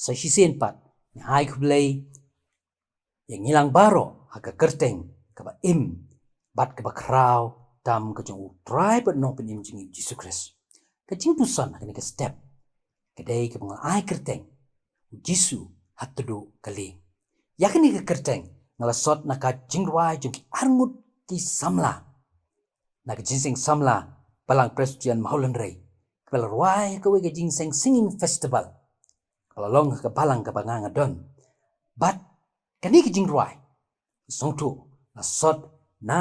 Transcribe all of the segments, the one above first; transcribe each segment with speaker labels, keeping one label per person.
Speaker 1: sa hisen pat ni ai kublay yang ngilang baro haka kerteng kaba im bat kaba kraw tam ka jong try but no penim jing Jesus Christ ka jing pusan ka ni ka step kadai ka mga ai kerteng Jisu hatudu kali yakni ka kerteng ngalasot na ka jingwai jong ki armut ki samla na ka jinseng samla palang Christian mahulan rei kala ruai ka we ka jinseng singing festival kala long ka palang ka banganga don but kani ka jingwai songtu na sot na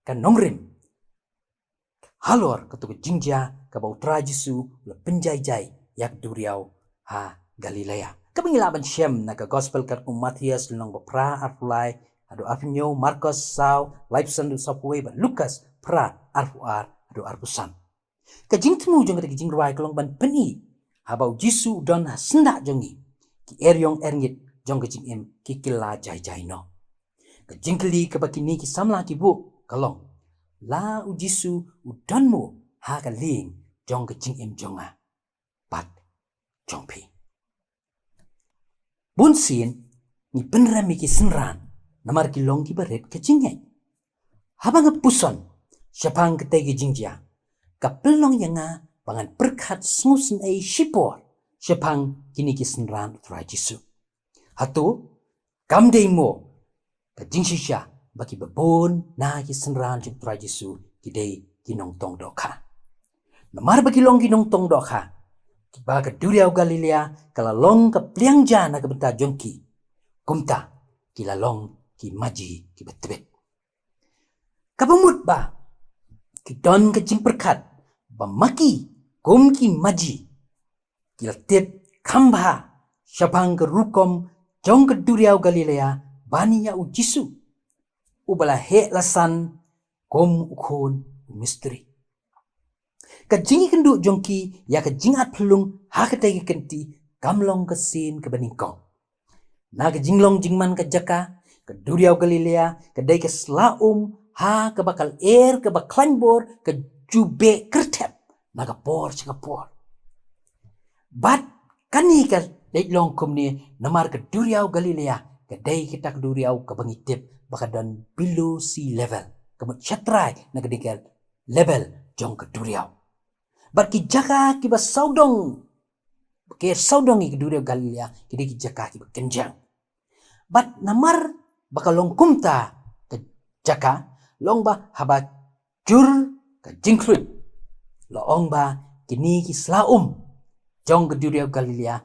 Speaker 1: ka nongrim halor ka tu jingja ka bautra Jisu la penjai-jai yak duriau ha Galilea kabangilaban siyem na ka gospel kat kung Matthias lunong pra arfulay ado arfinyo Marcos saw Lifesan do sapway ba Lucas pra arfuar ado arpusan ka jingtmu jong ka jingruai kalong ban peni habau Jisu don ha senda jongi ki eryong erngit jong ka jingem ki kila jai no ka jingkli ka bakini ki samla ki bu kalong la u Jisu u donmu ha ka ling jong ka jingem jonga pat jongpi Bunsin ni penrami ki senran namar ki long ki baret ke jingay. Habang puson siapang ketegi jingja ka pelong yanga pangan perkat snusen ay shipor siapang kini ki senran fra Jisu. Hatu kamdei mo ka jingsisya baki babon na ki senran jing fra Jisu kidei kinong tong doka. Namar baki long kinong tong doka ba ka duriau Galilea kala long ka pliangja na ka benta jongki kumta kila long ki maji ki betebet kabamut ba ki don ka jimperkat ba maki kum ki maji kila tip kamba syapang ka rukom jong ka duriau Galilea bani ya u Jisu ubala he lasan kum ukun misteri ka jingi kendu jongki ya ka jingat pelung ha ka tegi kenti kamlong ka sin ka baningkong na ka jinglong jingman ka jaka ka duriau Galilea ka dai ka slaum ha ka bakal ka baklanbor ka jube kertep na ka por ka por bat kani ka dai long kumni namar ka duriau Galilea ka dai kita ka duriau ka bangitip baka dan below sea level ka chatrai na ka dikel level jong ka duriau Bat ki jaka ki ba saudong ke saudong ki duriau Galilea ki ki jaka ki ba kenjang bat namar baka long kumta ke jaka long ba haba jur ka jingklut long ba kini ki slaum jong ke duriau Galilea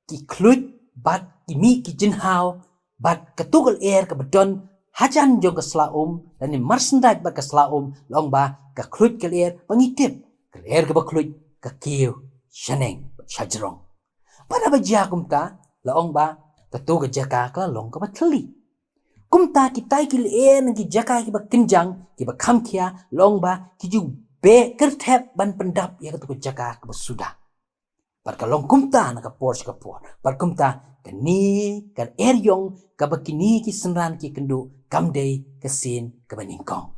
Speaker 1: ki klut bat kimi ki jinhau bat ketukul ka bedon hajan jong ke slaum dan ni marsendai bat ke slaum long ba ka klut ke pangitip ka baklut ka kiyo shaneng shajarong pada bajia kumta laong ba katu ka jaka ka long ka batli kumta kitai ki ki jaka ki kenjang ki kamkia long ba ki ju be kertep ban pendap ya katu ka jaka ka sudah par ka long kumta na ka por par kumta ka ni ka eryong ka bakini ki senran ki kendu kamdei kesin ka baningkong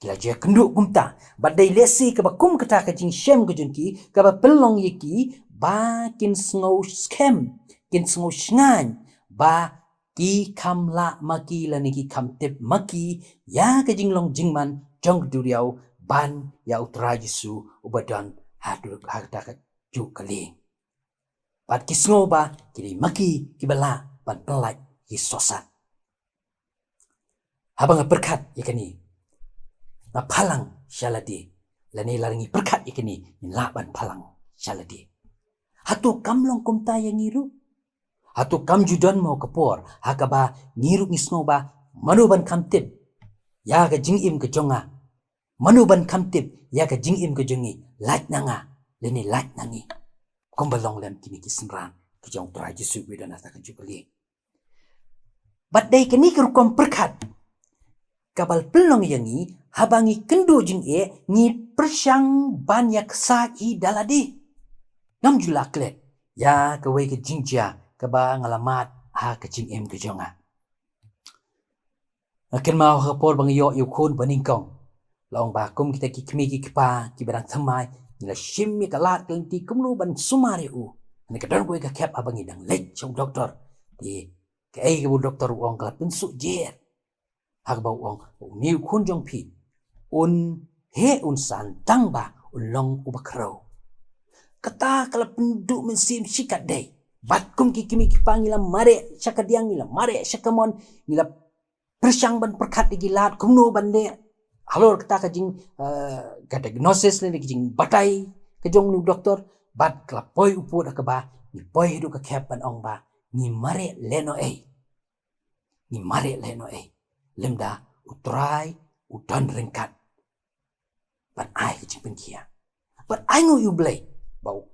Speaker 1: kila je kenduk kumta badai lesi ka bakum kata ka jing shem ka junki ka ba pelong yiki ba kin sngo scam kin sngo shngan ba ki kam la maki la ni ki kam tip maki ya ka jing long jingman jong duriau ban ya utra Jisu ubadan hadu hakta ka ju kali bat ki sngo ba ki maki ki bala ban pelai ki sosat habang berkat yakani na palang syaladi lani larangi berkat ikini laban palang syaladi hatu kamlong kumta yang ngiru hatu kam judan mau kepor hakaba ngiru ngisno ba manuban kamtip ya ka jingim ke jonga manuban kamtip ya ka jingim ke jongi lat nanga lani lat nangi kombalong lem kini kisenran ke jong tra Jisu wedana ta ka jukali badai kini kerukom berkat kabal pelong yangi habangi kendo jing ni persyang banyak sa'i daladi ngam jula klet ya kawe ke jingja kaba ngalamat ha ke jing ke jonga akin mau hapor bang yo kun baningkong long ba kum kita ki kmi ki kpa ki barang thamai nila shim mi kalat kelti kumlu ban sumare u Ni kadang gue ka kep abang idang lek chong doktor di ke ai ke doktor uang ka pensuk jer hak ba uang ni kun jong pi un he un san tang ba un long ubakro kata kala penduk mensim sikat dei bat kum ki kimi ki pangila mare syakadiang ila mare syakamon ila persyang ban perkat digilat kumno bande halor kata ka jing ka diagnosis ni jing batai ke jong nu doktor bat kala poi upu da ka ba ni poi hidu ka kep ban ong ba ni mare leno lemda utrai udan rengkat ban ai ke jing penkia but I know you blay bau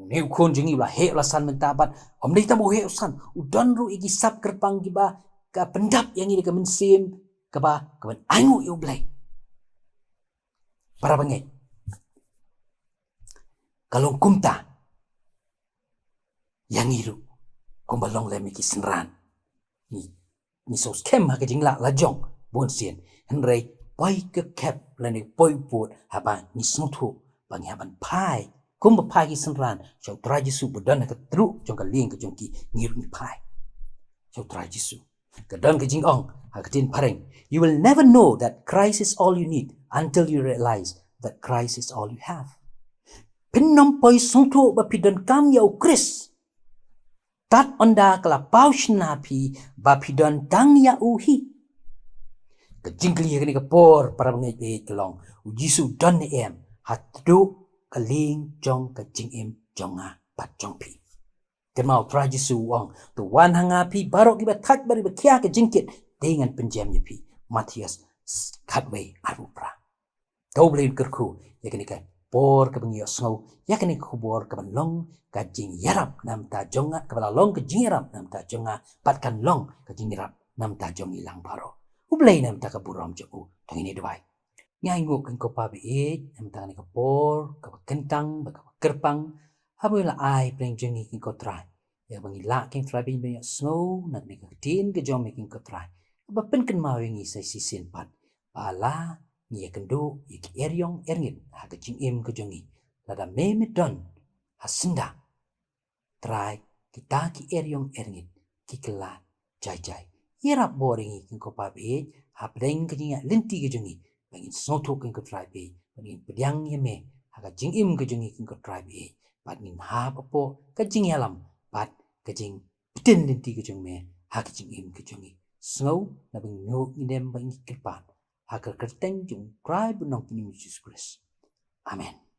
Speaker 1: new kun jing ila he la san menta bat om dei tamu he san udan ru igi sap kerpang giba ka pendap yang ini ke mensim ka ba ka ban I know you blay para bangai kalau kumta yang iru kumbalong le miki senran ni so scam ha ke jing la jong bon sien henrei poi ke kep le ni poi put haba ni snutu bang haban pai kumba pai ki senran so traji su bodan ka tru jong ka ling ke jong ki ngiru ni pai so traji su ka dan ke jing ong ha ke tin pareng you will never know that Christ is all you need until you realize that Christ is all you have pinnom poi snutu ba pidan kam ya Chris tat onda kala paushna pi ba pidon tang ya uhi ke jingkli ke ni ke por para ngai pe kelong ujisu don ne em hatu kaling jong ke jing em jonga pat jong pi ke mau tra jisu wang tu wan hanga pi barok ki ba thak bari ba kya ke jingkit dengan penjam ya pi Matius katway arupra doblin kerku ya ke ni ke por ke bengi osngau ya ke ni ku bor ke long ka jing yarap nam ta jonga ka long ke jing yarap nam ta jonga pat kan long ka jing yarap nam ta jong ilang baro ublay nam ta ka buram joku tangini dwai ngai ngo kan ko pa be nam ta ni ka por ka kentang ba ka kerpang habu la ai pleng jengi kin ko trai ya bangi la kin trai bin be snow nak ni ka tin ke jom kin ko trai ba pen kan ma wingi sai sisin pat bala ni kendo ik eryong erngit ha ka jing em ke jongi lada me don hasinda trai kita ki eryong erngit ki kela jai jai yerap boring kin ko pa be ha pleng ke jinga linti ke jongi bangin soto kin ko trai be bangin pediang ye me ha ka jing im ke jongi kin ko trai be pat nin ha po ka jing yalam pat ka jing piten linti ke jong me ha ka jing im ke jongi snow na bang no inem bang kipat ha ka kerteng jong trai bunong kini Jesus Christ amen